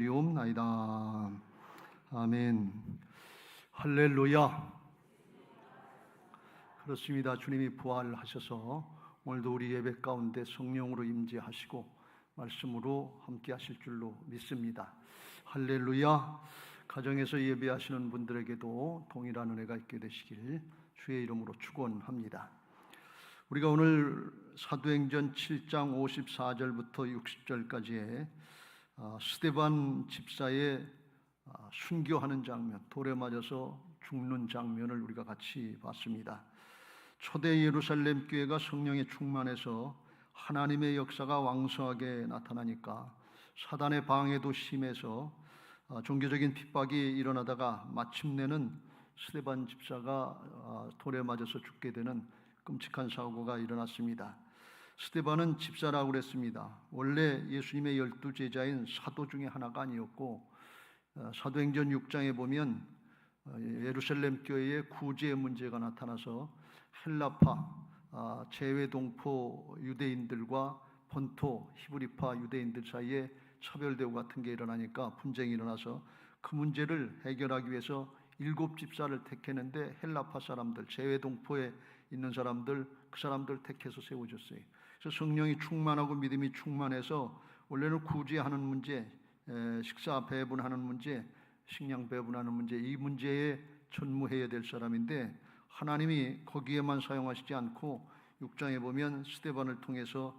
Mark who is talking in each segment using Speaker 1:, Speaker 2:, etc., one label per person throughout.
Speaker 1: 리옵나이다. 아멘. 할렐루야. 그렇습니다. 주님이 부활하셔서 오늘도 우리 예배 가운데 성령으로 임재하시고 말씀으로 함께 하실 줄로 믿습니다. 할렐루야. 가정에서 예배하시는 분들에게도 동일한 은혜가 있게 되시길 주의 이름으로 축원합니다. 우리가 오늘 사도행전 7장 54절부터 60절까지의 스데반 집사의 순교하는 장면, 돌에 맞아서 죽는 장면을 우리가 같이 봤습니다. 초대 예루살렘 교회가 성령에 충만해서 하나님의 역사가 왕성하게 나타나니까 사단의 방해도 심해서 종교적인 핍박이 일어나다가 마침내는 스데반 집사가 돌에 맞아서 죽게 되는 끔찍한 사고가 일어났습니다. 스데반은 집사라고 그랬습니다. 원래 예수님의 12제자인 사도 중에 하나가 아니었고, 사도행전 6장에 보면 예루살렘 교회에 구제 문제가 나타나서 헬라파, 재외동포 유대인들과 본토 히브리파 유대인들 사이에 차별대우 같은 게 일어나니까 분쟁이 일어나서 그 문제를 해결하기 위해서 7집사를 택했는데 헬라파 사람들, 재외동포에 있는 사람들, 그 사람들 택해서 세워줬어요. 그래서 성령이 충만하고 믿음이 충만해서 원래는 구제하는 문제, 식사 배분하는 문제, 식량 배분하는 문제, 이 문제에 전무해야 될 사람인데 하나님이 거기에만 사용하시지 않고 6장에 보면 스데반을 통해서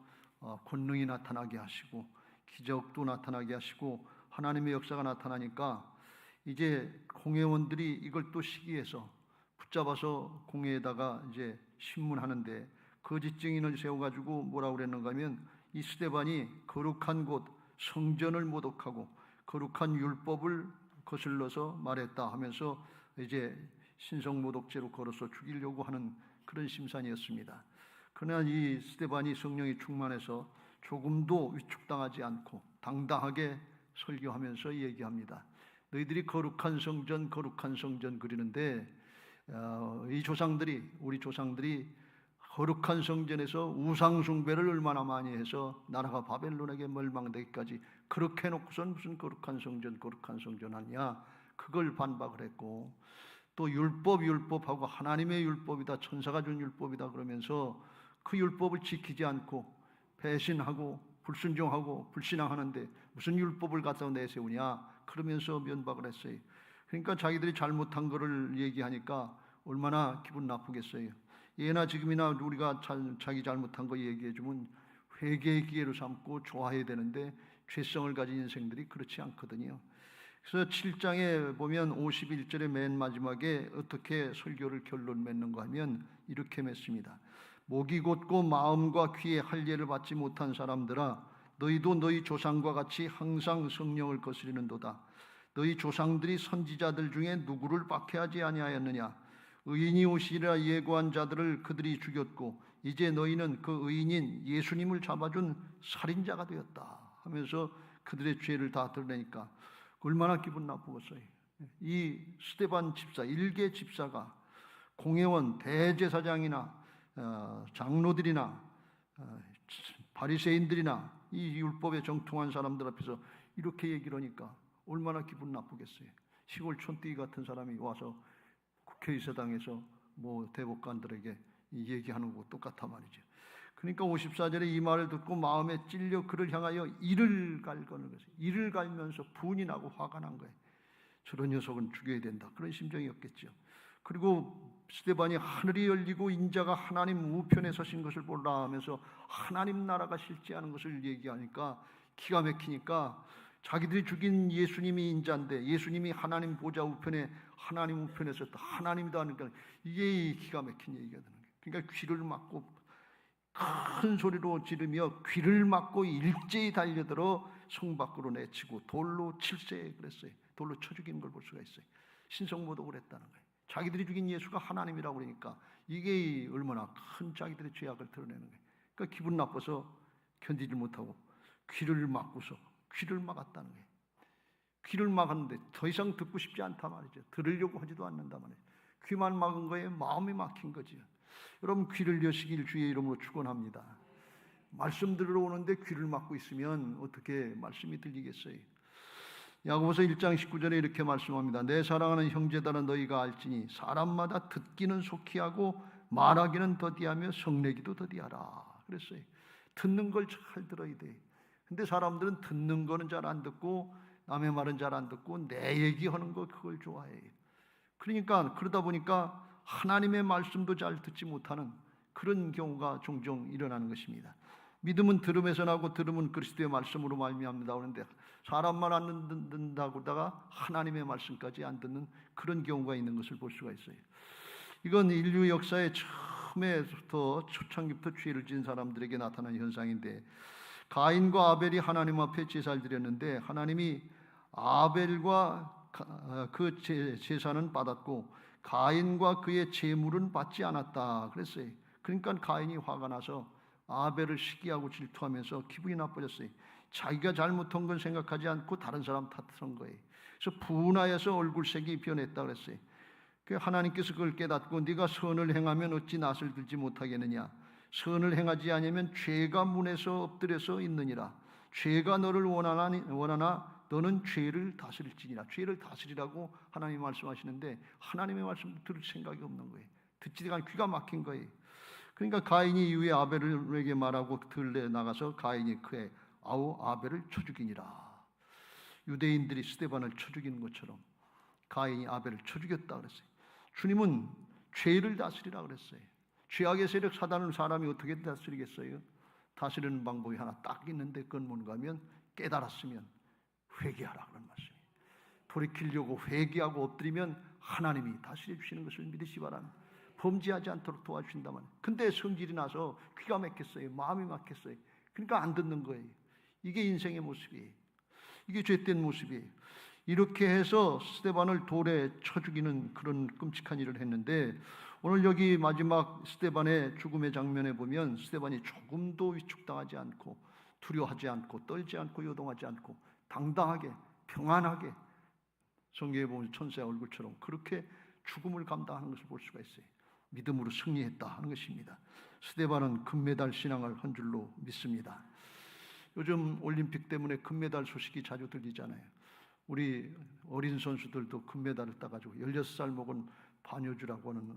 Speaker 1: 권능이 나타나게 하시고 기적도 나타나게 하시고 하나님의 역사가 나타나니까 이제 공회원들이 이걸 또 시기해서 붙잡아서 공회에다가 이제 신문하는데 거짓 증인을 세워가지고 뭐라고 그랬는가 하면 이 스데반이 거룩한 곳 성전을 모독하고 거룩한 율법을 거슬러서 말했다 하면서 이제 신성모독죄로 걸어서 죽이려고 하는 그런 심산이었습니다. 그러나 이 스데반이 성령이 충만해서 조금도 위축당하지 않고 당당하게 설교하면서 얘기합니다. 너희들이 거룩한 성전 그리는데 이 조상들이, 우리 조상들이 거룩한 성전에서 우상 숭배를 얼마나 많이 해서 나라가 바벨론에게 멸망되기까지 그렇게 해놓고선 무슨 거룩한 성전 하냐, 그걸 반박을 했고, 또 율법하고 하나님의 율법이다, 천사가 준 율법이다 그러면서 그 율법을 지키지 않고 배신하고 불순종하고 불신앙하는데 무슨 율법을 갖다 내세우냐 그러면서 면박을 했어요. 그러니까 자기들이 잘못한 거를 얘기하니까 얼마나 기분 나쁘겠어요. 예나 지금이나 우리가 자기 잘못한 거 얘기해주면 회개의 기회로 삼고 좋아해야 되는데 죄성을 가진 인생들이 그렇지 않거든요. 그래서 7장에 보면 51절의 맨 마지막에 어떻게 설교를 결론 맺는가 하면 이렇게 맺습니다. 목이 곧고 마음과 귀에 할례를 받지 못한 사람들아, 너희도 너희 조상과 같이 항상 성령을 거스리는도다. 너희 조상들이 선지자들 중에 누구를 박해하지 아니하였느냐? 의인이 오시리라 예고한 자들을 그들이 죽였고 이제 너희는 그 의인인 예수님을 잡아준 살인자가 되었다 하면서 그들의 죄를 다 드러내니까 얼마나 기분 나쁘겠어요. 이 스데반 집사, 일개 집사가 공회원, 대제사장이나 장로들이나 바리새인들이나 이 율법에 정통한 사람들 앞에서 이렇게 얘기를 하니까 얼마나 기분 나쁘겠어요. 시골 촌뜨기 같은 사람이 와서 국회의사당에서 뭐 대법관들에게 얘기하는 거 똑같아 말이죠. 그러니까 54절에 이 말을 듣고 마음에 찔려 그를 향하여 이를 갈거는 것이에요. 이를 갈면서 분이 나고 화가 난 거예요. 저런 녀석은 죽여야 된다, 그런 심정이었겠죠. 그리고 스데반이 하늘이 열리고 인자가 하나님 우편에 서신 것을 보라 하면서 하나님 나라가 실제하는 것을 얘기하니까 기가 막히니까 자기들이 죽인 예수님이 인자인데 예수님이 하나님 보좌 우편에 하나님 우편에 섰다, 하나님이다 하니까 이게 기가 막힌 얘기가 되는 거예요. 그러니까 귀를 막고 큰 소리로 지르며 귀를 막고 일제히 달려들어 성 밖으로 내치고 돌로 칠세 그랬어요. 돌로 쳐 죽이는 걸 볼 수가 있어요. 신성모독을 했다는 거예요. 자기들이 죽인 예수가 하나님이라고 그러니까 이게 얼마나 큰 자기들의 죄악을 드러내는 거예요. 그러니까 기분 나빠서 견디지 못하고 귀를 막고서 귀를 막았다는 거예요. 귀를 막았는데 더 이상 듣고 싶지 않다 말이죠. 들으려고 하지도 않는다 말이죠. 귀만 막은 거에 마음이 막힌 거죠. 여러분 귀를 여시길 주의 이름으로 축원합니다. 말씀 들으러 오는데 귀를 막고 있으면 어떻게 말씀이 들리겠어요? 야고보서 1장 19절에 이렇게 말씀합니다. 내 사랑하는 형제들아 너희가 알지니 사람마다 듣기는 속히 하고 말하기는 더디하며 성내기도 더디하라 그랬어요. 듣는 걸 잘 들어야 돼. 근데 사람들은 듣는 거는 잘 안 듣고 남의 말은 잘 안 듣고 내 얘기하는 거 그걸 좋아해. 그러니까 그러다 보니까 하나님의 말씀도 잘 듣지 못하는 그런 경우가 종종 일어나는 것입니다. 믿음은 들음에서 나고 들음은 그리스도의 말씀으로 말미암는다 하는데 사람 말 안 듣는다고 하다가 하나님의 말씀까지 안 듣는 그런 경우가 있는 것을 볼 수가 있어요. 이건 인류 역사의 처음에부터 초창기부터 죄를 지은 사람들에게 나타난 현상인데 가인과 아벨이 하나님 앞에 제사를 드렸는데 하나님이 아벨과 그 제사는 받았고 가인과 그의 제물은 받지 않았다 그랬어요. 그러니까 가인이 화가 나서 아벨을 시기하고 질투하면서 기분이 나빠졌어요. 자기가 잘못한 건 생각하지 않고 다른 사람 탓한 거예요. 그래서 분하여서 얼굴색이 변했다 그랬어요. 하나님께서 그걸 깨닫고 네가 선을 행하면 어찌 낯을 들지 못하겠느냐. 선을 행하지 않으면 죄가 문에서 엎드려서 있느니라. 죄가 너를 원하나 너는 죄를 다스릴지니라. 죄를 다스리라고 하나님이 말씀하시는데 하나님의 말씀 들을 생각이 없는 거예요. 듣지가 않고 귀가 막힌 거예요. 그러니까 가인이 이후에 아벨에게 말하고 들에 나가서 가인이 그의 아벨을 쳐 죽이니라. 유대인들이 스데반을 쳐 죽이는 것처럼 가인이 아벨을 쳐 죽였다 그랬어요. 주님은 죄를 다스리라 그랬어요. 죄악의 세력 사단을 사람이 어떻게 다스리겠어요? 다스리는 방법이 하나 딱 있는데 그건 뭔가 하면 깨달았으면 회개하라 그런 말씀이에요. 돌이키려고 회개하고 엎드리면 하나님이 다스려 주시는 것을 믿으시 바랍니다. 범죄하지 않도록 도와주신다만. 근데 성질이 나서 귀가 막혔어요. 마음이 막혔어요. 그러니까 안 듣는 거예요. 이게 인생의 모습이에요. 이게 죄된 모습이에요. 이렇게 해서 스데반을 돌에 쳐 죽이는 그런 끔찍한 일을 했는데 오늘 여기 마지막 스데반의 죽음의 장면에 보면 스데반이 조금도 위축당하지 않고 두려워하지 않고 떨지 않고 요동하지 않고 당당하게 평안하게 성경에 보면 천사의 얼굴처럼 그렇게 죽음을 감당하는 것을 볼 수가 있어요. 믿음으로 승리했다 하는 것입니다. 스데반은 금메달 신앙을 한 줄로 믿습니다. 요즘 올림픽 때문에 금메달 소식이 자주 들리잖아요. 우리 어린 선수들도 금메달을 따가지고 16살 먹은 반효주라고 하는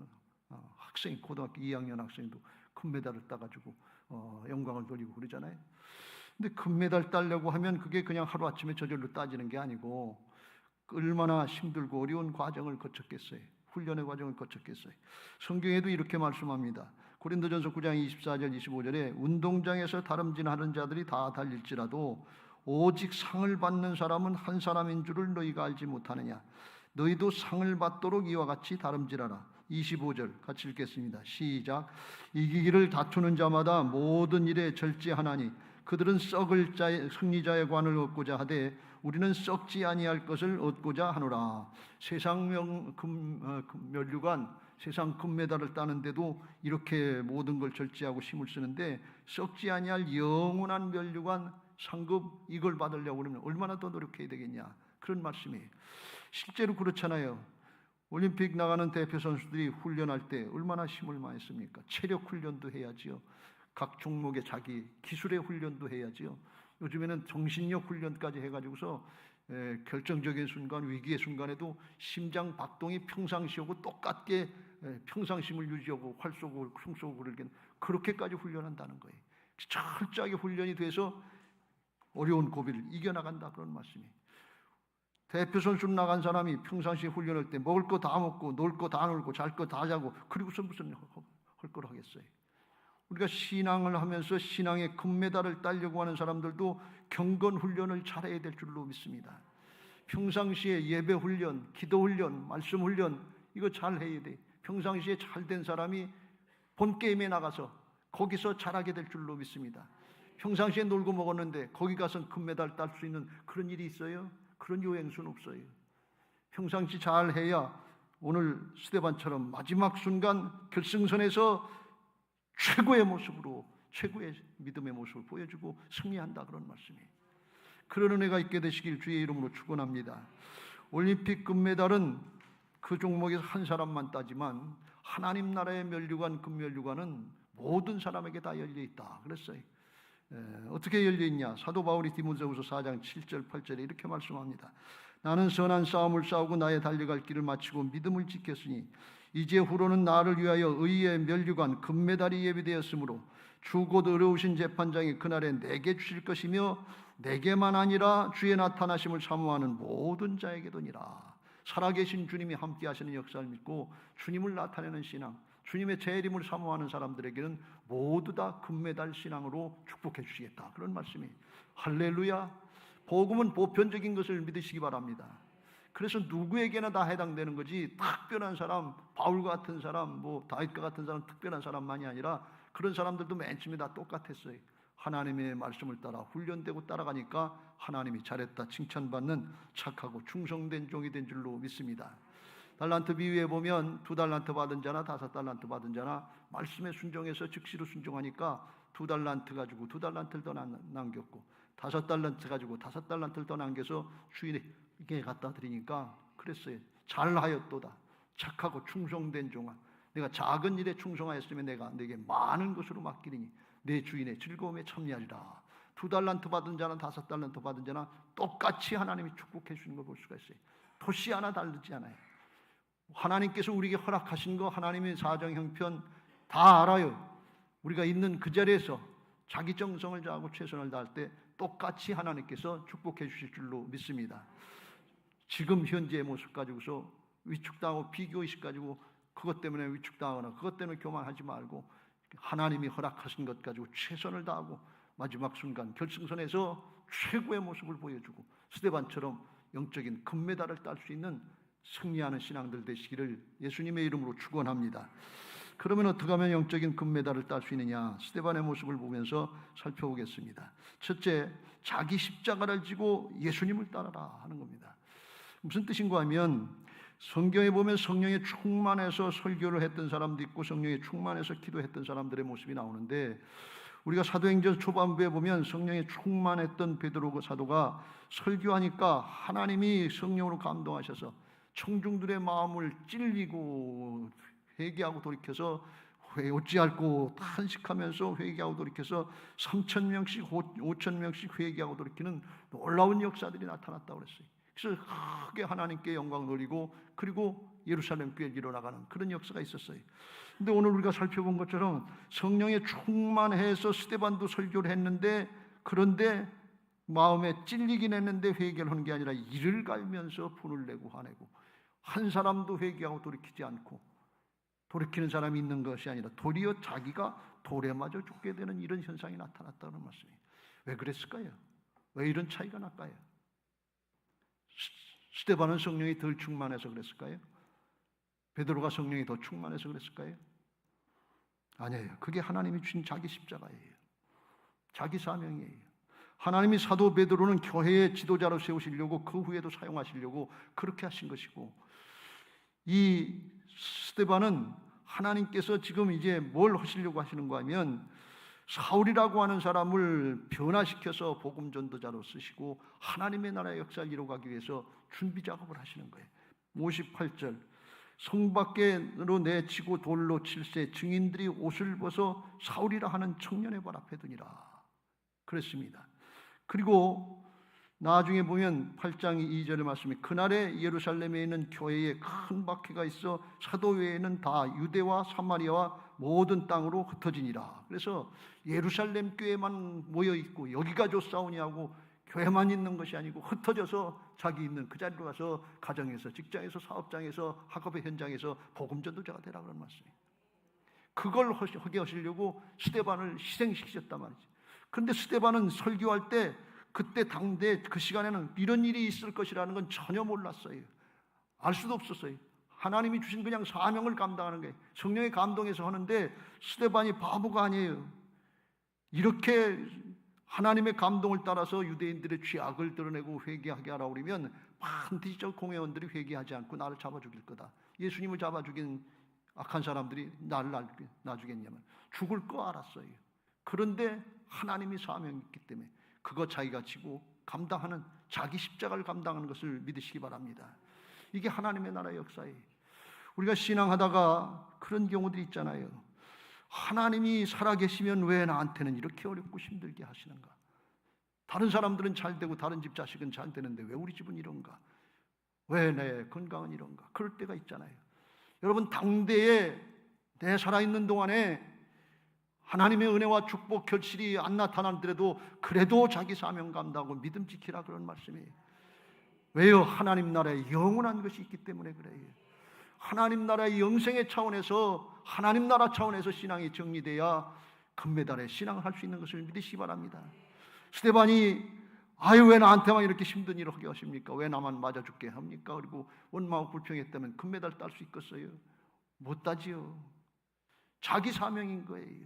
Speaker 1: 학생, 고등학교 2학년 학생도 금메달을 따가지고 영광을 돌리고 그러잖아요. 근데 금메달 따려고 하면 그게 그냥 하루아침에 저절로 따지는 게 아니고 얼마나 힘들고 어려운 과정을 거쳤겠어요. 훈련의 과정을 거쳤겠어요. 성경에도 이렇게 말씀합니다. 고린도전서 9장 24절 25절에 운동장에서 다름질하는 자들이 다 달릴지라도 오직 상을 받는 사람은 한 사람인 줄을 너희가 알지 못하느냐. 너희도 상을 받도록 이와 같이 다름질하라. 25절 같이 읽겠습니다. 시작. 이기기를 다투는 자마다 모든 일에 절제하나니 그들은 썩을 자의 승리자의 관을 얻고자 하되 우리는 썩지 아니할 것을 얻고자 하노라. 세상 면류관, 세상 금메달을 따는데도 이렇게 모든 걸 절제하고 힘을 쓰는데 썩지 아니할 영원한 면류관 상급 이걸 받으려고 그러면 얼마나 더 노력해야 되겠냐 그런 말씀이에요. 실제로 그렇잖아요. 올림픽 나가는 대표 선수들이 훈련할 때 얼마나 힘을 많이 씁니까? 체력 훈련도 해야지요. 각 종목의 자기 기술의 훈련도 해야지요. 요즘에는 정신력 훈련까지 해가지고서 결정적인 순간, 위기의 순간에도 심장 박동이 평상시하고 똑같게 평상심을 유지하고 활 쏘고 흉 쏘고 그렇게까지 훈련한다는 거예요. 철저하게 훈련이 돼서 어려운 고비를 이겨나간다 그런 말씀이에요. 대표 선수 나간 사람이 평상시에 훈련할 때 먹을 거 다 먹고 놀 거 다 놀고 잘 거 다 자고 그리고서 무슨 할 걸 하겠어요. 우리가 신앙을 하면서 신앙의 금메달을 따려고 하는 사람들도 경건 훈련을 잘해야 될 줄로 믿습니다. 평상시에 예배 훈련, 기도 훈련, 말씀 훈련 이거 잘 해야 돼. 평상시에 잘된 사람이 본 게임에 나가서 거기서 잘하게 될 줄로 믿습니다. 평상시에 놀고 먹었는데 거기 가서 금메달 딸 수 있는 그런 일이 있어요? 그런 요행수는 없어요. 평상시 잘 해야 오늘 스데반처럼 마지막 순간 결승선에서 최고의 모습으로 최고의 믿음의 모습을 보여주고 승리한다 그런 말씀이에요. 그런 은혜가 있게 되시길 주의 이름으로 축원합니다. 올림픽 금메달은 그 종목에서 한 사람만 따지만 하나님 나라의 면류관 금면류관은 모든 사람에게 다 열려 있다 그랬어요. 어떻게 열려있냐? 사도 바울이 디모데후서 4장 7절 8절에 이렇게 말씀합니다. 나는 선한 싸움을 싸우고 나의 달려갈 길을 마치고 믿음을 지켰으니 이제 후로는 나를 위하여 의의 면류관 금메달이 예비되었으므로 주 곧 어려우신 재판장이 그날에 내게 주실 것이며 내게만 아니라 주의 나타나심을 사모하는 모든 자에게도니라. 살아계신 주님이 함께 하시는 역사를 믿고 주님을 나타내는 신앙, 주님의 재림을 사모하는 사람들에게는 모두 다 금메달 신앙으로 축복해 주시겠다. 그런 말씀이 할렐루야. 복음은 보편적인 것을 믿으시기 바랍니다. 그래서 누구에게나 다 해당되는 거지 특별한 사람, 바울 같은 사람, 다윗과 같은 사람, 특별한 사람만이 아니라 그런 사람들도 맨 처음에 다 똑같았어요. 하나님의 말씀을 따라 훈련되고 따라가니까 하나님이 잘했다 칭찬받는 착하고 충성된 종이 된 줄로 믿습니다. 달란트 비유에 보면 2달란트 받은 자나 5달란트 받은 자나 말씀에 순종해서 즉시로 순종하니까 2달란트 가지고 2달란트를 더 남겼고 5달란트 가지고 5달란트를 더 남겨서 주인에게 갖다 드리니까 그랬어요. 잘하였도다 착하고 충성된 종아, 내가 작은 일에 충성하였으면 내가 내게 많은 것으로 맡기리니 내 주인의 즐거움에 참여하리라. 2달란트 받은 자나 5달란트 받은 자나 똑같이 하나님이 축복해 주시는 걸 볼 수가 있어요. 토시 하나 다르지 않아요. 하나님께서 우리에게 허락하신 거 하나님의 사정 형편 다 알아요. 우리가 있는 그 자리에서 자기 정성을 다하고 최선을 다할 때 똑같이 하나님께서 축복해 주실 줄로 믿습니다. 지금 현재의 모습 가지고서 위축당하고 비교의식 가지고 그것 때문에 위축당하거나 그것 때문에 교만하지 말고 하나님이 허락하신 것 가지고 최선을 다하고 마지막 순간 결승선에서 최고의 모습을 보여주고 스데반처럼 영적인 금메달을 딸 수 있는 승리하는 신앙들 되시기를 예수님의 이름으로 축원합니다. 그러면 어떻게 하면 영적인 금메달을 딸 수 있느냐? 스데반의 모습을 보면서 살펴보겠습니다. 첫째, 자기 십자가를 지고 예수님을 따라라 하는 겁니다. 무슨 뜻인가 하면 성경에 보면 성령에 충만해서 설교를 했던 사람도 있고 성령에 충만해서 기도했던 사람들의 모습이 나오는데 우리가 사도행전 초반부에 보면 성령에 충만했던 베드로 사도가 설교하니까 하나님이 성령으로 감동하셔서 청중들의 마음을 찔리고 회개하고 돌이켜서 어찌할꼬 탄식하면서 회개하고 돌이켜서 3,000명씩 5,000명씩 회개하고 돌이키는 놀라운 역사들이 나타났다고 그랬어요. 그래서 크게 하나님께 영광을 돌리고 그리고 예루살렘 교회를 일어나가는 그런 역사가 있었어요. 근데 오늘 우리가 살펴본 것처럼 성령에 충만해서 스데반도 설교를 했는데 그런데 마음에 찔리긴 했는데 회개를 하는 게 아니라 이를 갈면서 분을 내고 화내고 한 사람도 회개하고 돌이키지 않고 돌이키는 사람이 있는 것이 아니라 도리어 자기가 돌에 맞아 죽게 되는 이런 현상이 나타났다는 말씀이에요. 왜 그랬을까요? 왜 이런 차이가 날까요? 스데반은 성령이 덜 충만해서 그랬을까요? 베드로가 성령이 더 충만해서 그랬을까요? 아니에요. 그게 하나님이 주신 자기 십자가예요. 자기 사명이에요. 하나님이 사도 베드로는 교회의 지도자로 세우시려고 그 후에도 사용하시려고 그렇게 하신 것이고 이 스데반은 하나님께서 지금 이제 뭘 하시려고 하시는가 하면 사울이라고 하는 사람을 변화시켜서 복음 전도자로 쓰시고 하나님의 나라의 역사를 이루어가기 위해서 준비 작업을 하시는 거예요. 58절 성 밖으로 내치고 돌로 칠세 증인들이 옷을 벗어 사울이라 하는 청년의 발 앞에 두니라 그랬습니다. 그리고 나중에 보면 8장 2절의 말씀이 그날에 예루살렘에 있는 교회에 큰 박해가 있어 사도 외에는 다 유대와 사마리아와 모든 땅으로 흩어지니라. 그래서 예루살렘 교회만 모여있고 여기가 좋사오냐고 교회만 있는 것이 아니고 흩어져서 자기 있는 그 자리로 가서 가정에서 직장에서 사업장에서 학업의 현장에서 복음 전도자가 되라 그런 말씀이에요. 그걸 하게 하시려고 스데반을 희생시키셨단 말이죠. 그런데 스데반은 설교할 때 그때 당대 그 시간에는 이런 일이 있을 것이라는 건 전혀 몰랐어요. 알 수도 없었어요. 하나님이 주신 그냥 사명을 감당하는 거예요. 성령의 감동에서 하는데 스데반이 바보가 아니에요. 이렇게 하나님의 감동을 따라서 유대인들의 죄악을 드러내고 회개하게 하라고 그러면 반드시 저 공회원들이 회개하지 않고 나를 잡아 죽일 거다. 예수님을 잡아 죽인 악한 사람들이 나를 놔주겠냐면 죽을 거 알았어요. 그런데 하나님이 사명이 있기 때문에 그거 자기가 지고 감당하는 자기 십자가를 감당하는 것을 믿으시기 바랍니다. 이게 하나님의 나라의 역사예요. 우리가 신앙하다가 그런 경우들이 있잖아요. 하나님이 살아계시면 왜 나한테는 이렇게 어렵고 힘들게 하시는가? 다른 사람들은 잘 되고 다른 집 자식은 잘 되는데 왜 우리 집은 이런가? 왜 내 건강은 이런가? 그럴 때가 있잖아요. 여러분, 당대에 내 살아있는 동안에 하나님의 은혜와 축복 결실이 안 나타나더라도 그래도 자기 사명 감당하고 믿음 지키라, 그런 말씀이에요. 왜요? 하나님 나라에 영원한 것이 있기 때문에 그래요. 하나님 나라의 영생의 차원에서, 하나님 나라 차원에서 신앙이 정리돼야 금메달에 신앙을 할 수 있는 것을 믿으시기 바랍니다. 스데반이 아유 왜 나한테만 이렇게 힘든 일을 하게 하십니까? 왜 나만 맞아 죽게 합니까? 그리고 원망하고 불평했다면 금메달 딸 수 있겠어요? 못 따지요. 자기 사명인 거예요.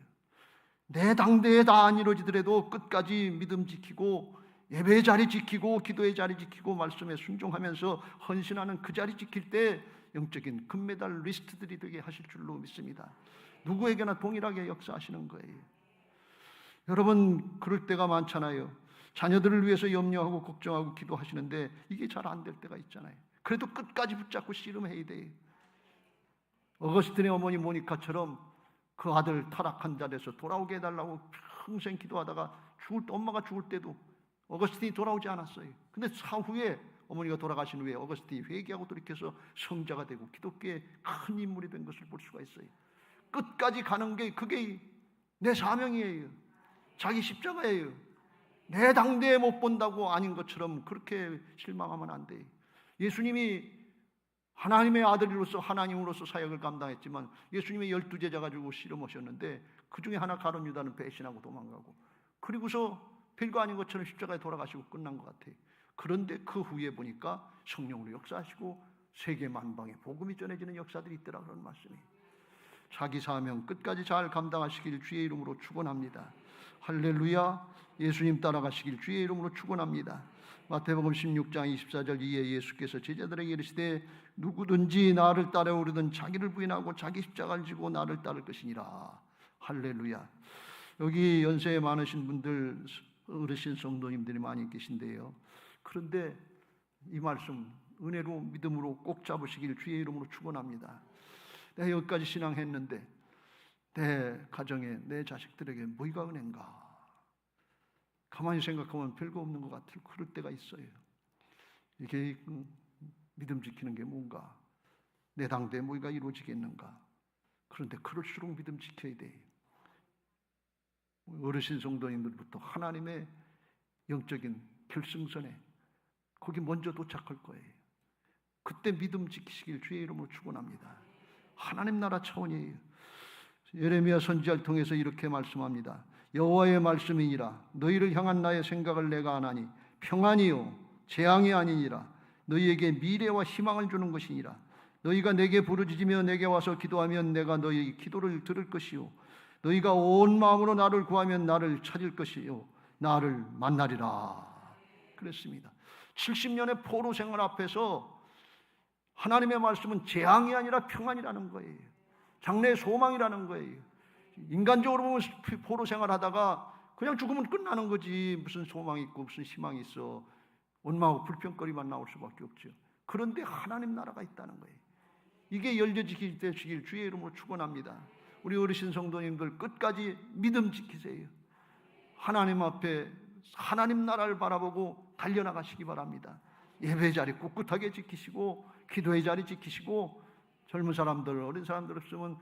Speaker 1: 내 당대에 다 안 이루어지더라도 끝까지 믿음 지키고 예배의 자리 지키고 기도의 자리 지키고 말씀에 순종하면서 헌신하는 그 자리 지킬 때 영적인 금메달 리스트들이 되게 하실 줄로 믿습니다. 누구에게나 동일하게 역사하시는 거예요. 여러분, 그럴 때가 많잖아요. 자녀들을 위해서 염려하고 걱정하고 기도하시는데 이게 잘 안 될 때가 있잖아요. 그래도 끝까지 붙잡고 씨름해야 돼요. 어거스틴의 어머니 모니카처럼 그 아들 타락한 자리에서 돌아오게 해달라고 평생 기도하다가 엄마가 죽을 때도 어거스틴이 돌아오지 않았어요. 근데 사후에 어머니가 돌아가신 후에 어거스틴이 회개하고 돌이켜서 성자가 되고 기독교의 큰 인물이 된 것을 볼 수가 있어요. 끝까지 가는 게 그게 내 사명이에요. 자기 십자가예요. 내 당대에 못 본다고 아닌 것처럼 그렇게 실망하면 안 돼요. 예수님이 하나님의 아들로서 하나님으로서 사역을 감당했지만 예수님의 12제자 가지고 실험하셨는데 그 중에 하나 가룟 유다는 배신하고 도망가고 그리고서 별거 아닌 것처럼 십자가에 돌아가시고 끝난 것 같아요. 그런데 그 후에 보니까 성령으로 역사하시고 세계 만방에 복음이 전해지는 역사들이 있더라, 그런 말씀이에요. 자기 사명 끝까지 잘 감당하시길 주의 이름으로 축원합니다. 할렐루야. 예수님 따라가시길 주의 이름으로 축원합니다. 마태복음 16장 24절 이에 예수께서 제자들에게 이르시되 누구든지 나를 따라오려든 자기를 부인하고 자기 십자가를 지고 나를 따를 것이니라. 할렐루야. 여기 연세 많으신 분들, 어르신 성도님들이 많이 계신데요. 그런데 이 말씀 은혜로 믿음으로 꼭 잡으시길 주의 이름으로 축원합니다. 내가 여기까지 신앙했는데 내 가정에 내 자식들에게 뭐가 은혜인가? 가만히 생각하면 별거 없는 것 같아요. 그럴 때가 있어요. 이게 믿음 지키는 게 뭔가? 내 당대에 뭐가 이루어지겠는가? 그런데 그럴수록 믿음 지켜야 돼요. 어르신 성도님들부터 하나님의 영적인 결승선에 거기 먼저 도착할 거예요. 그때 믿음 지키시길 주의 이름으로 축원합니다. 하나님 나라 차원이에요. 예레미야 선지자를 통해서 이렇게 말씀합니다. 여호와의 말씀이니라. 너희를 향한 나의 생각을 내가 아나니 평안이요 재앙이 아니니라. 너희에게 미래와 희망을 주는 것이니라. 너희가 내게 부르짖으며 내게 와서 기도하면 내가 너희 기도를 들을 것이요 너희가 온 마음으로 나를 구하면 나를 찾을 것이요 나를 만나리라. 그랬습니다. 70년의 포로 생활 앞에서 하나님의 말씀은 재앙이 아니라 평안이라는 거예요. 장래의 소망이라는 거예요. 인간적으로 보면 포로 생활하다가 그냥 죽으면 끝나는 거지. 무슨 소망이 있고 무슨 희망이 있어. 원망하고 불평거리만 나올 수밖에 없죠. 그런데 하나님 나라가 있다는 거예요. 이게 열려지길 되시길 주의 이름으로 축원합니다. 우리 어르신 성도님들 끝까지 믿음 지키세요. 하나님 앞에 하나님 나라를 바라보고 달려나가시기 바랍니다. 예배 자리 꿋꿋하게 지키시고 기도의 자리 지키시고 젊은 사람들 어린 사람들 없으면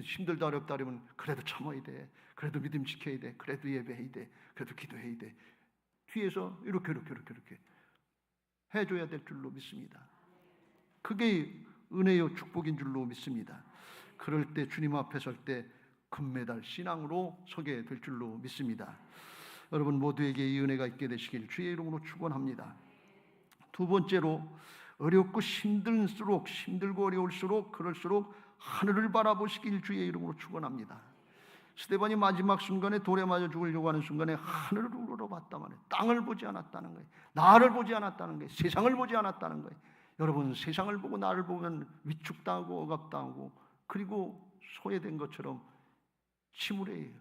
Speaker 1: 힘들다 어렵다 그러면 그래도 참아야 돼. 그래도 믿음 지켜야 돼. 그래도 예배해야 돼. 그래도 기도해야 돼. 뒤에서 이렇게 해줘야 될 줄로 믿습니다. 그게 은혜요 축복인 줄로 믿습니다. 그럴 때 주님 앞에 설 때 금메달 신앙으로 서게 될 줄로 믿습니다. 여러분 모두에게 이 은혜가 있게 되시길 주의 이름으로 축원합니다. 두 번째로 어렵고 힘들고 어려울수록 그럴수록 하늘을 바라보시길 주의 이름으로 축원합니다. 스데반이 마지막 순간에 돌에 맞아 죽으려고 하는 순간에 하늘을 우러러봤단 말이에요. 땅을 보지 않았다는 거예요. 나를 보지 않았다는 거예요. 세상을 보지 않았다는 거예요. 여러분 세상을 보고 나를 보면 위축당하고 억압당하고 그리고 소외된 것처럼 침울해요.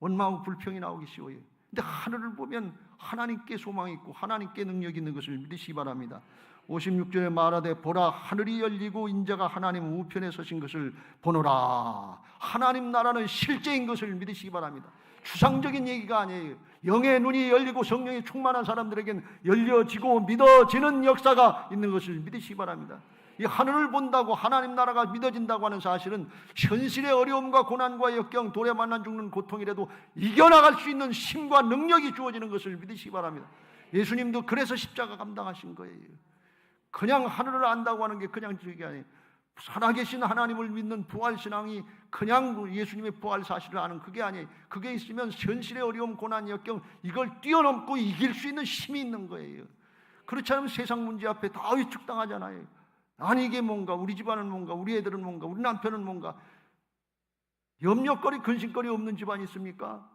Speaker 1: 원망하고 불평이 나오기 쉬워요. 근데 하늘을 보면 하나님께 소망이 있고 하나님께 능력이 있는 것을 믿으시기 바랍니다. 56절에 말하되 보라 하늘이 열리고 인자가 하나님 우편에 서신 것을 보노라. 하나님 나라는 실제인 것을 믿으시기 바랍니다. 추상적인 얘기가 아니에요. 영의 눈이 열리고 성령이 충만한 사람들에게는 열려지고 믿어지는 역사가 있는 것을 믿으시기 바랍니다. 이 하늘을 본다고 하나님 나라가 믿어진다고 하는 사실은 현실의 어려움과 고난과 역경, 돌에 만나 죽는 고통이라도 이겨나갈 수 있는 힘과 능력이 주어지는 것을 믿으시기 바랍니다. 예수님도 그래서 십자가 감당하신 거예요. 그냥 하늘을 안다고 하는 게 그냥 저게 아니에요. 살아계신 하나님을 믿는 부활신앙이 그냥 예수님의 부활 사실을 아는 그게 아니에요. 그게 있으면 현실의 어려움, 고난, 역경 이걸 뛰어넘고 이길 수 있는 힘이 있는 거예요. 그렇지 않으면 세상 문제 앞에 다 위축당하잖아요. 아니 이게 뭔가, 우리 집안은 뭔가, 우리 애들은 뭔가, 우리 남편은 뭔가. 염려거리, 근심거리 없는 집안이 있습니까?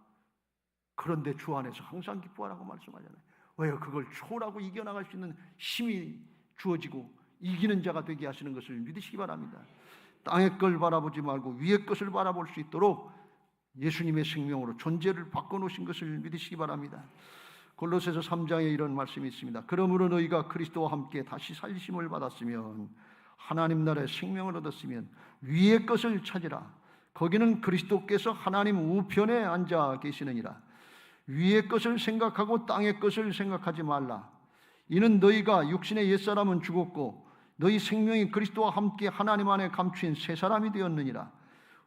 Speaker 1: 그런데 주 안에서 항상 기뻐하라고 말씀하잖아요. 왜요? 그걸 초월하고 이겨나갈 수 있는 힘이 주어지고 이기는 자가 되게 하시는 것을 믿으시기 바랍니다. 땅의 걸 바라보지 말고 위의 것을 바라볼 수 있도록 예수님의 생명으로 존재를 바꿔놓으신 것을 믿으시기 바랍니다. 골로새서 3장에 이런 말씀이 있습니다. 그러므로 너희가 그리스도와 함께 다시 살리심을 받았으면 하나님 나라의 생명을 얻었으면 위의 것을 찾으라. 거기는 그리스도께서 하나님 우편에 앉아 계시느니라. 위의 것을 생각하고 땅의 것을 생각하지 말라. 이는 너희가 육신의 옛사람은 죽었고 너희 생명이 그리스도와 함께 하나님 안에 감추인 새 사람이 되었느니라.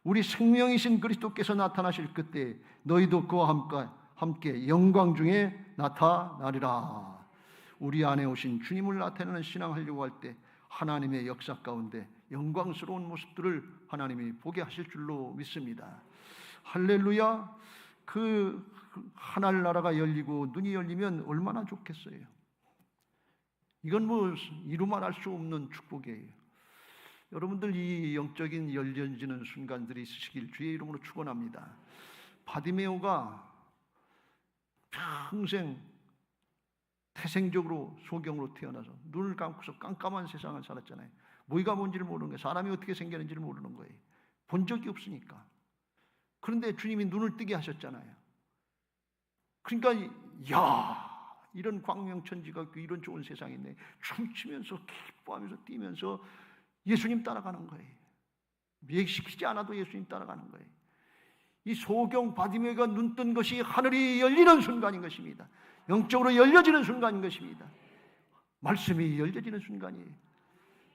Speaker 1: 우리 생명이신 그리스도께서 나타나실 그때 너희도 그와 함께 영광 중에 나타나리라. 우리 안에 오신 주님을 나타내는 신앙하려고 할 때 하나님의 역사 가운데 영광스러운 모습들을 하나님이 보게 하실 줄로 믿습니다. 할렐루야. 그 하늘 나라가 열리고 눈이 열리면 얼마나 좋겠어요. 이건 뭐 이루 말할 수 없는 축복이에요. 여러분들 이 영적인 열려지는 순간들이 있으시길 주의 이름으로 축원합니다. 바디메오가 평생 태생적으로 소경으로 태어나서 눈을 감고서 깜깜한 세상을 살았잖아요. 뭐가 뭔지를 모르는 거예요. 사람이 어떻게 생겼는지를 모르는 거예요. 본 적이 없으니까. 그런데 주님이 눈을 뜨게 하셨잖아요. 그러니까 이런 광명천지가 있고 이런 좋은 세상이 있네. 춤추면서 기뻐하면서 뛰면서 예수님 따라가는 거예요. 얘기시키지 않아도 예수님 따라가는 거예요. 이 소경 바디메오가 눈 뜬 것이 하늘이 열리는 순간인 것입니다. 영적으로 열려지는 순간인 것입니다. 말씀이 열려지는 순간이에요.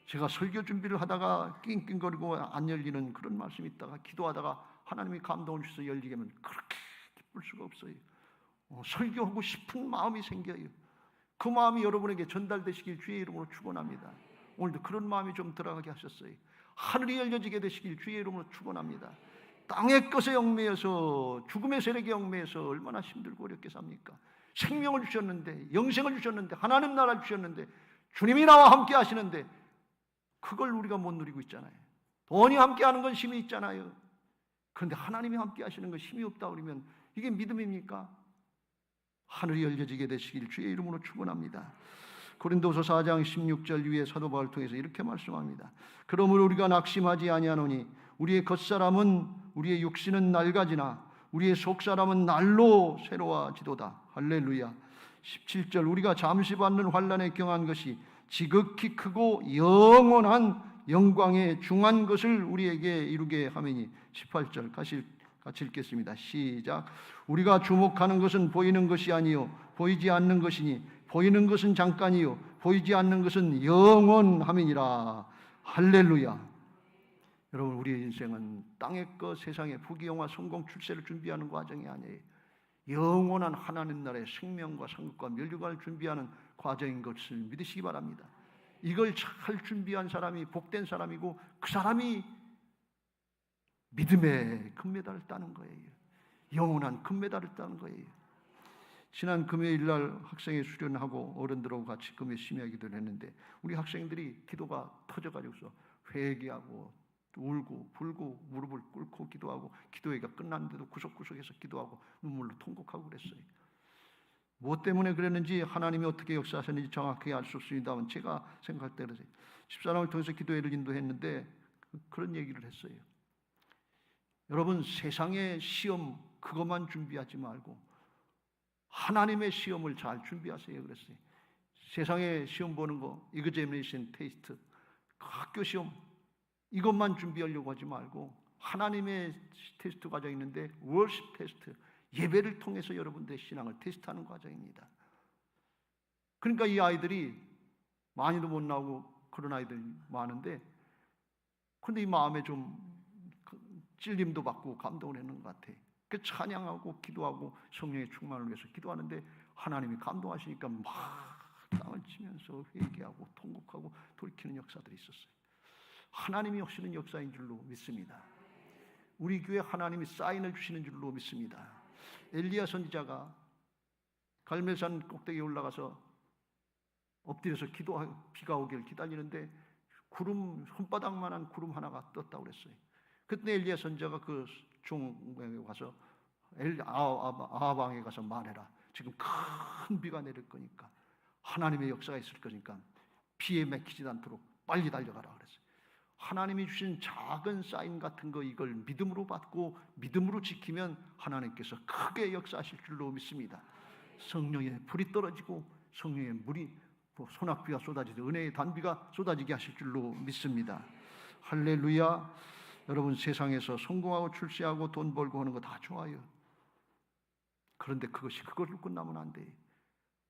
Speaker 1: 제가 설교 준비를 하다가 낑낑거리고 안 열리는 그런 말씀이 있다가 기도하다가 하나님이 감동을 주셔서 열리게 하면 그렇게 기쁠 수가 없어요. 설교하고 싶은 마음이 생겨요. 그 마음이 여러분에게 전달되시길 주의 이름으로 축원합니다. 오늘도 그런 마음이 좀 들어가게 하셨어요. 하늘이 열려지게 되시길 주의 이름으로 축원합니다. 땅의 것에 얽매여서 죽음의 세력에 얽매여서 얼마나 힘들고 어렵게 삽니까? 생명을 주셨는데, 영생을 주셨는데, 하나님 나라를 주셨는데, 주님이 나와 함께 하시는데 그걸 우리가 못 누리고 있잖아요. 돈이 함께 하는 건 힘이 있잖아요. 그런데 하나님이 함께 하시는 건 힘이 없다 그러면 이게 믿음입니까? 하늘이 열려지게 되시길 주의 이름으로 축원합니다. 고린도서 4장 16절 위에 사도 바울을 통해서 이렇게 말씀합니다. 그러므로 우리가 낙심하지 아니하노니 우리의 겉사람은, 우리의 육신은 낡아지나 우리의 속사람은 날로 새로워지도다. 할렐루야. 17절 우리가 잠시 받는 환난에 경한 것이 지극히 크고 영원한 영광의 중한 것을 우리에게 이루게 하매니. 18절 같이 읽겠습니다. 시작. 우리가 주목하는 것은 보이는 것이 아니요 보이지 않는 것이니 보이는 것은 잠깐이요 보이지 않는 것은 영원함이니라. 할렐루야. 여러분, 우리의 인생은 땅의 것, 세상의 부귀영화, 성공, 출세를 준비하는 과정이 아니에요. 영원한 하나님 나라의 생명과 상급과 멸류관을 준비하는 과정인 것을 믿으시기 바랍니다. 이걸 잘 준비한 사람이 복된 사람이고 그 사람이 믿음의 금메달을 따는 거예요. 영원한 금메달을 따는 거예요. 지난 금요일 날 학생회 수련하고 어른들하고 같이 금요 심야 기도를 했는데 우리 학생들이 기도가 터져가지고서 회개하고 울고 불고 무릎을 꿇고 기도하고 기도회가 끝났는데도 구석구석에서 기도하고 눈물로 통곡하고 그랬어요. 무엇 때문에 그랬는지 하나님이 어떻게 역사하셨는지 정확하게 알 수 없습니다만 제가 생각할 때 그러세요. 집사람을 통해서 기도회를 인도했는데 그런 얘기를 했어요. 여러분, 세상의 시험 그것만 준비하지 말고 하나님의 시험을 잘 준비하세요. 그랬어요. 세상에 시험 보는 거, 이그제미네이션 테스트, 학교 시험 이것만 준비하려고 하지 말고 하나님의 테스트 과정이 있는데 월십 테스트, 예배를 통해서 여러분들의 신앙을 테스트하는 과정입니다. 그러니까 이 아이들이 많이도 못 나오고 그런 아이들이 많은데, 근데 이 마음에 좀 찔림도 받고 감동을 했는 것 같아요. 그 찬양하고 기도하고 성령의 충만을 위해서 기도하는데 하나님이 감동하시니까 막 땅을 치면서 회개하고 통곡하고 돌이키는 역사들이 있었어요. 하나님이 하시는 역사인 줄로 믿습니다. 우리 교회 하나님이 사인을 주시는 줄로 믿습니다. 엘리야 선지자가 갈멜산 꼭대기에 올라가서 엎드려서 기도하고 비가 오길 기다리는데 구름, 손바닥만한 구름 하나가 떴다고 그랬어요. 그때 엘리야 선지자가 그 종에 가서 아합 왕에 가서 말해라. 지금 큰 비가 내릴 거니까, 하나님의 역사가 있을 거니까 비에 맥히지 않도록 빨리 달려가라 그랬어요. 하나님이 주신 작은 사인 같은 거, 이걸 믿음으로 받고 믿음으로 지키면 하나님께서 크게 역사하실 줄로 믿습니다. 성령의 불이 떨어지고 성령의 물이, 소낙비가 쏟아지듯 은혜의 단비가 쏟아지게 하실 줄로 믿습니다. 할렐루야. 여러분, 세상에서 성공하고 출세하고 돈 벌고 하는 거 다 좋아요. 그런데 그것이 그걸로 끝나면 안 돼.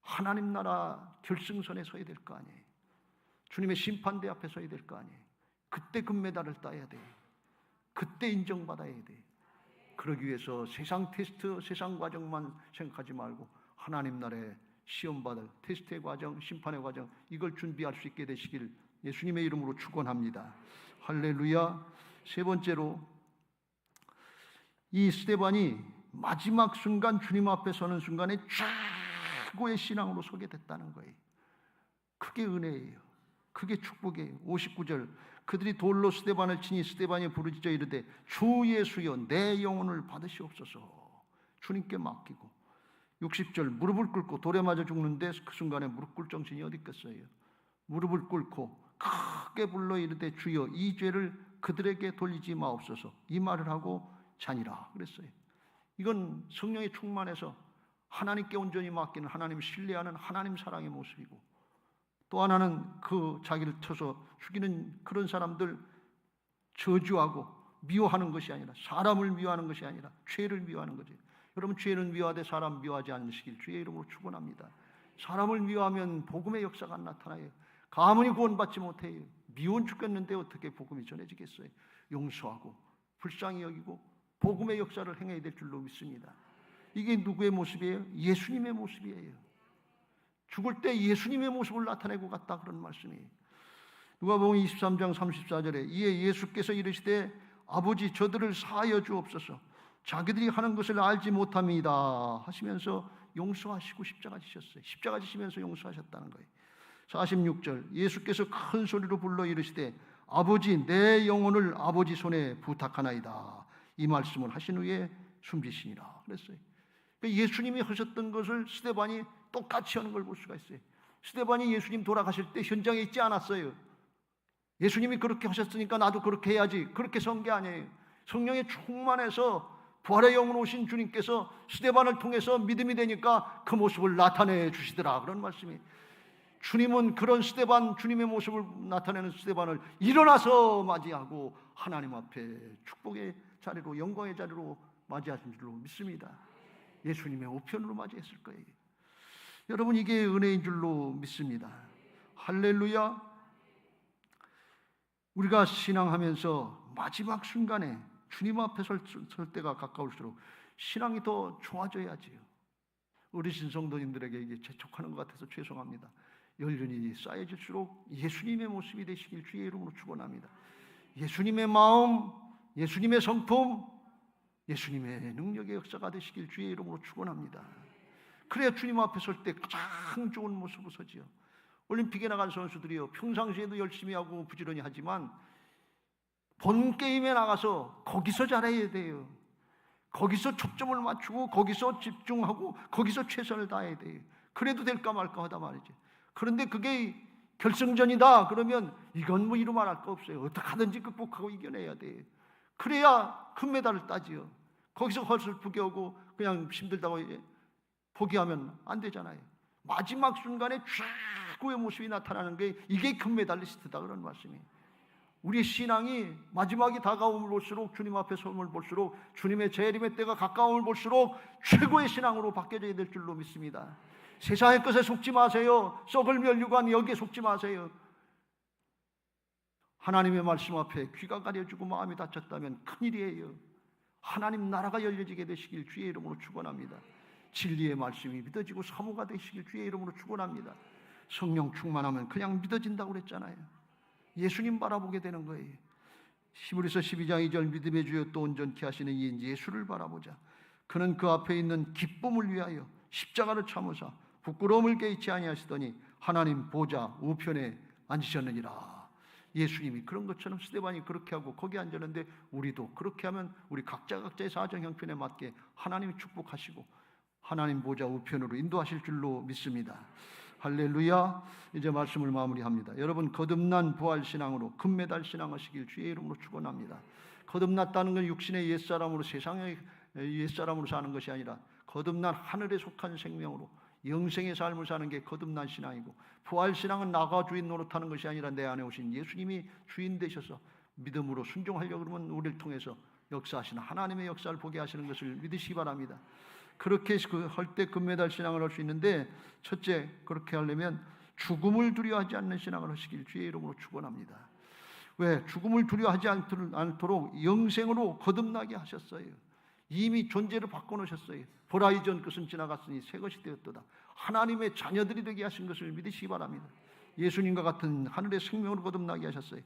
Speaker 1: 하나님 나라 결승선에 서야 될 거 아니에요. 주님의 심판대 앞에 서야 될 거 아니에요. 그때 금메달을 따야 돼. 그때 인정받아야 돼. 그러기 위해서 세상 테스트, 세상 과정만 생각하지 말고 하나님 나라의 시험받을 테스트의 과정, 심판의 과정, 이걸 준비할 수 있게 되시길 예수님의 이름으로 축원합니다. 할렐루야. 세 번째로, 이 스데반이 마지막 순간 주님 앞에 서는 순간에 최고의 신앙으로 서게 됐다는 거예요. 그게 은혜예요. 그게 축복이에요. 59절, 그들이 돌로 스데반을 치니 스데반이 부르짖어 이르되 주 예수여 내 영혼을 받으시옵소서. 주님께 맡기고. 60절, 무릎을 꿇고 돌에 맞아 죽는데 그 순간에 무릎 꿇을 정신이 어디 있겠어요. 무릎을 꿇고 크게 불러 이르되 주여 이 죄를 그들에게 돌리지 마옵소서. 이 말을 하고 자니라 그랬어요. 이건 성령의 충만해서 하나님께 온전히 맡기는, 하나님 신뢰하는 하나님 사랑의 모습이고, 또 하나는 그 자기를 쳐서 죽이는 그런 사람들 저주하고 미워하는 것이 아니라, 사람을 미워하는 것이 아니라 죄를 미워하는 거지. 여러분, 죄는 미워하되 사람 미워하지 않으시길 주의 이름으로 축원합니다. 사람을 미워하면 복음의 역사가 안 나타나요. 가문이 구원받지 못해요. 미운 죽겠는데 어떻게 복음이 전해지겠어요. 용서하고 불쌍히 여기고 복음의 역사를 행해야 될 줄로 믿습니다. 이게 누구의 모습이에요? 예수님의 모습이에요. 죽을 때 예수님의 모습을 나타내고 갔다, 그런 말씀이에요. 누가복음 23장 34절에 이에 예수께서 이르시되 아버지 저들을 사하여 주옵소서. 자기들이 하는 것을 알지 못함이다 하시면서 용서하시고 십자가 지셨어요. 십자가 지시면서 용서하셨다는 거예요. 46절, 예수께서 큰 소리로 불러 이르시되 아버지 내 영혼을 아버지 손에 부탁하나이다. 이 말씀을 하신 후에 숨지시니라 그랬어요. 예수님이 하셨던 것을 스데반이 똑같이 하는 걸 볼 수가 있어요. 스데반이 예수님 돌아가실 때 현장에 있지 않았어요. 예수님이 그렇게 하셨으니까 나도 그렇게 해야지, 그렇게 선 게 아니에요. 성령의 충만해서 부활의 영으로 오신 주님께서 스데반을 통해서 믿음이 되니까 그 모습을 나타내 주시더라, 그런 말씀이. 주님은 그런 스데반, 주님의 모습을 나타내는 스데반을 일어나서 맞이하고 하나님 앞에 축복의 자리로, 영광의 자리로 맞이하신 줄로 믿습니다. 예수님의 우편으로 맞이했을 거예요. 여러분, 이게 은혜인 줄로 믿습니다. 할렐루야. 우리가 신앙하면서 마지막 순간에 주님 앞에 설 때가 가까울수록 신앙이 더 좋아져야지요. 어르신 성도님들에게 이게 재촉하는 것 같아서 죄송합니다. 연륜이 쌓여질수록 예수님의 모습이 되시길 주의 이름으로 축원합니다. 예수님의 마음, 예수님의 성품, 예수님의 능력의 역사가 되시길 주의 이름으로 축원합니다. 그래야 주님 앞에 설 때 가장 좋은 모습으로 서지요. 올림픽에 나간 선수들이요, 평상시에도 열심히 하고 부지런히 하지만 본 게임에 나가서 거기서 잘해야 돼요. 거기서 초점을 맞추고 거기서 집중하고 거기서 최선을 다해야 돼요. 그래도 될까 말까 하다 말이죠. 그런데 그게 결승전이다 그러면 이건 뭐 이루 말할 거 없어요. 어떻게 하든지 극복하고 이겨내야 돼요. 그래야 금메달을 따지요. 거기서 헐슬프게 하고 그냥 힘들다고 포기하면 안 되잖아요. 마지막 순간에 최고의 모습이 나타나는 게 이게 금메달리스트다 그런 말씀이에요. 우리 신앙이 마지막이 다가옴을 볼수록, 주님 앞에 서움을 볼수록, 주님의 재림의 때가 가까움을 볼수록 최고의 신앙으로 바뀌어져야 될 줄로 믿습니다. 세상의 것에 속지 마세요. 썩을 면류관 여기에 속지 마세요. 하나님의 말씀 앞에 귀가 가려지고 마음이 다쳤다면 큰일이에요. 하나님 나라가 열려지게 되시길 주의 이름으로 축원합니다. 진리의 말씀이 믿어지고 사모가 되시길 주의 이름으로 축원합니다. 성령 충만하면 그냥 믿어진다고 그랬잖아요. 예수님 바라보게 되는 거예요. 히브리서 12장 2절 믿음의 주여 또 온전케 하시는 이인 예수를 바라보자. 그는 그 앞에 있는 기쁨을 위하여 십자가를 참으사 부끄러움을 개의치 아니하시더니 하나님 보좌 우편에 앉으셨느니라. 예수님이 그런 것처럼 스데반이 그렇게 하고 거기 앉았는데 우리도 그렇게 하면 우리 각자의 사정 형편에 맞게 하나님이 축복하시고 하나님 보좌 우편으로 인도하실 줄로 믿습니다. 할렐루야. 이제 말씀을 마무리합니다. 여러분 거듭난 부활신앙으로 금메달 신앙하시길 주의 이름으로 축원합니다. 거듭났다는 건 육신의 옛사람으로 세상의 옛사람으로 사는 것이 아니라 거듭난 하늘에 속한 생명으로 영생의 삶을 사는 게 거듭난 신앙이고, 부활신앙은 나가 주인 노릇하는 것이 아니라 내 안에 오신 예수님이 주인 되셔서 믿음으로 순종하려고 그러면 우리를 통해서 역사하시는 하나님의 역사를 보게 하시는 것을 믿으시기 바랍니다. 그렇게 할 때 금메달 신앙을 할 수 있는데, 첫째, 그렇게 하려면 죽음을 두려워하지 않는 신앙을 하시길 주의 이름으로 축원합니다. 왜? 죽음을 두려워하지 않도록 영생으로 거듭나게 하셨어요. 이미 존재를 바꿔놓으셨어요. 보라 이전 것은 지나갔으니 새 것이 되었도다. 하나님의 자녀들이 되게 하신 것을 믿으시기 바랍니다. 예수님과 같은 하늘의 생명으로 거듭나게 하셨어요.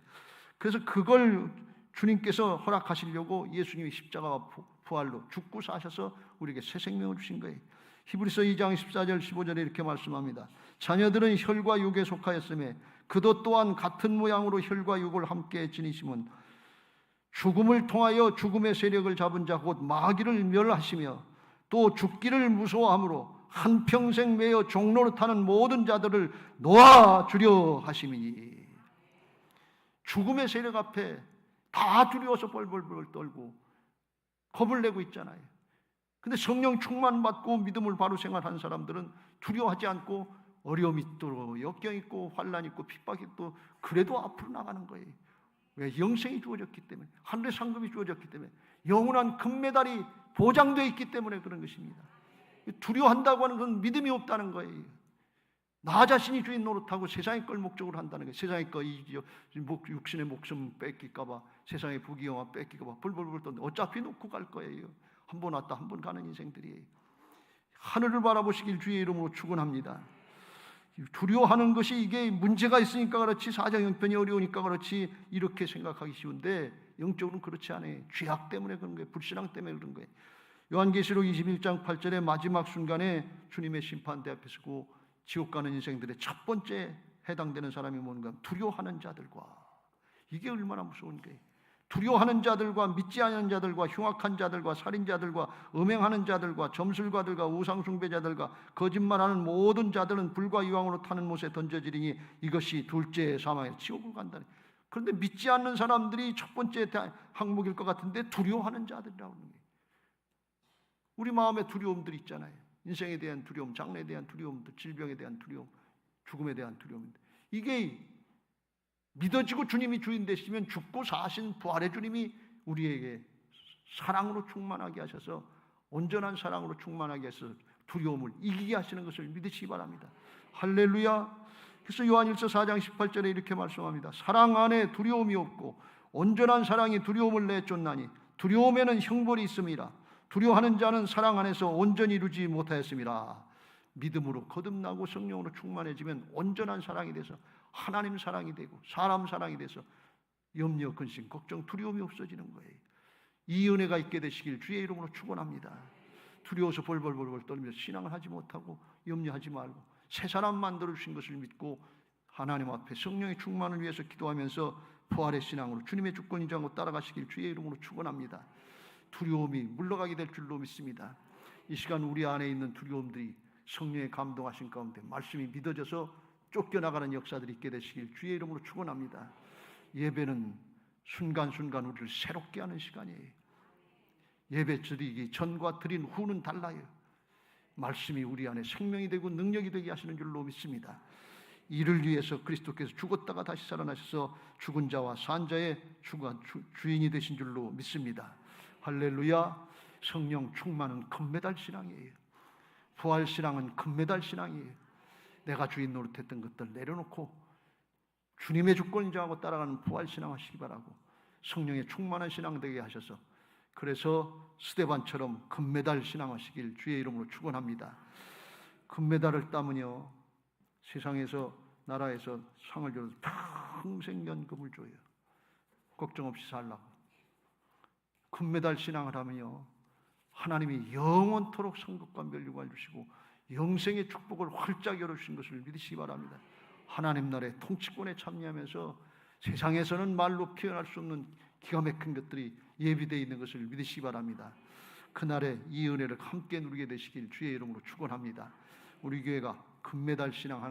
Speaker 1: 그래서 그걸 주님께서 허락하시려고 예수님이 십자가와 부활로 죽고 사셔서 우리에게 새 생명을 주신 거예요. 히브리서 2장 14절 15절에 이렇게 말씀합니다. 자녀들은 혈과 육에 속하였음에 그도 또한 같은 모양으로 혈과 육을 함께 지니심은 죽음을 통하여 죽음의 세력을 잡은 자 곧 마귀를 멸하시며 또 죽기를 무서워함으로 한평생 매여 종노릇하는 모든 자들을 놓아주려 하심이니. 죽음의 세력 앞에 다 두려워서 벌벌벌 떨고 겁을 내고 있잖아요. 근데 성령 충만받고 믿음을 바로 생활하는 사람들은 두려워하지 않고 어려움이 있고 역경이 있고 환난이 있고 핍박이 있고 그래도 앞으로 나가는 거예요. 왜? 영생이 주어졌기 때문에, 하늘의 상급이 주어졌기 때문에, 영원한 금메달이 보장되어 있기 때문에 그런 것입니다. 두려워한다고 하는 건 믿음이 없다는 거예요. 나 자신이 주인 노릇하고 세상의 걸 목적으로 한다는 거예요. 세상의 거, 육신의 목숨 뺏길까봐, 세상의 부귀영화 뺏길까봐 불불불 떠는데 어차피 놓고 갈 거예요. 한 번 왔다 한 번 가는 인생들이에요. 하늘을 바라보시길 주의 이름으로 축원합니다. 두려워하는 것이 이게 문제가 있으니까 그렇지, 사정 형편이 어려우니까 그렇지 이렇게 생각하기 쉬운데 영적으로는 그렇지 않아요. 죄악 때문에 그런 거예요. 불신앙 때문에 그런 거예요. 요한계시록 21장 8절의 마지막 순간에 주님의 심판대 앞에 서고 지옥 가는 인생들의 첫 번째 해당되는 사람이 뭔가? 두려워하는 자들과. 이게 얼마나 무서운 거예요. 두려워하는 자들과 믿지 않는 자들과 흉악한 자들과 살인자들과 음행하는 자들과 점술가들과 우상숭배자들과 거짓말하는 모든 자들은 불과 이왕으로 타는 못에 던져지리니 이것이 둘째 사망에 지옥을 간다니. 그런데 믿지 않는 사람들이 첫 번째 항목일 것 같은데 두려워하는 자들이라고 하는 거예요. 우리 마음에 두려움들이 있잖아요. 인생에 대한 두려움, 장래에 대한 두려움, 질병에 대한 두려움, 죽음에 대한 두려움인데, 이게 믿어지고 주님이 주인 되시면 죽고 사신 부활의 주님이 우리에게 사랑으로 충만하게 하셔서, 온전한 사랑으로 충만하게 해서 두려움을 이기게 하시는 것을 믿으시기 바랍니다. 할렐루야. 그래서 요한일서 4장 18절에 이렇게 말씀합니다. 사랑 안에 두려움이 없고 온전한 사랑이 두려움을 내쫓나니 두려움에는 형벌이 있음이라. 두려워하는 자는 사랑 안에서 온전히 이루지 못하였음이라. 믿음으로 거듭나고 성령으로 충만해지면 온전한 사랑이 돼서 하나님 사랑이 되고 사람 사랑이 돼서 염려, 근심, 걱정, 두려움이 없어지는 거예요. 이 은혜가 있게 되시길 주의 이름으로 축원합니다. 두려워서 벌벌벌벌 떨면서 신앙을 하지 못하고 염려하지 말고 새 사람 만들어 주신 것을 믿고 하나님 앞에 성령의 충만을 위해서 기도하면서 부활의 신앙으로 주님의 주권 인정하고 따라가시길 주의 이름으로 축원합니다. 두려움이 물러가게 될 줄로 믿습니다. 이 시간 우리 안에 있는 두려움들이 성령의 감동하신 가운데 말씀이 믿어져서 쫓겨나가는 역사들이 있게 되시길 주의 이름으로 축원합니다. 예배는 순간순간 우리를 새롭게 하는 시간이에요. 예배 드리기 전과 드린 후는 달라요. 말씀이 우리 안에 생명이 되고 능력이 되게 하시는 줄로 믿습니다. 이를 위해서 그리스도께서 죽었다가 다시 살아나셔서 죽은 자와 산 자의 주인이 되신 줄로 믿습니다. 할렐루야. 성령 충만은 금메달 신앙이에요. 부활 신앙은 금메달 신앙이에요. 내가 주인 노릇했던 것들 내려놓고 주님의 주권 인정하고 따라가는 부활 신앙 하시기 바라고, 성령의 충만한 신앙 되게 하셔서 그래서 스데반처럼 금메달 신앙 하시길 주의 이름으로 축원합니다. 금메달을 따면요 세상에서 나라에서 상을 줘서 평생 연금을 줘요. 걱정 없이 살라고. 금메달 신앙을 하면요 하나님이 영원토록 상급과 면류관을 주시고 영생의 축복을 활짝 열어주신 것을 믿으시기 바랍니다. 하나님 나라의 통치권에 참여하면서 세상에서는 말로 표현할 수 없는 기가 막힌 것들이 예비되어 있는 것을 믿으시기 바랍니다. 그날에 이 은혜를 함께 누리게 되시길 주의 이름으로 축원합니다. 우리 교회가 금메달 신앙하는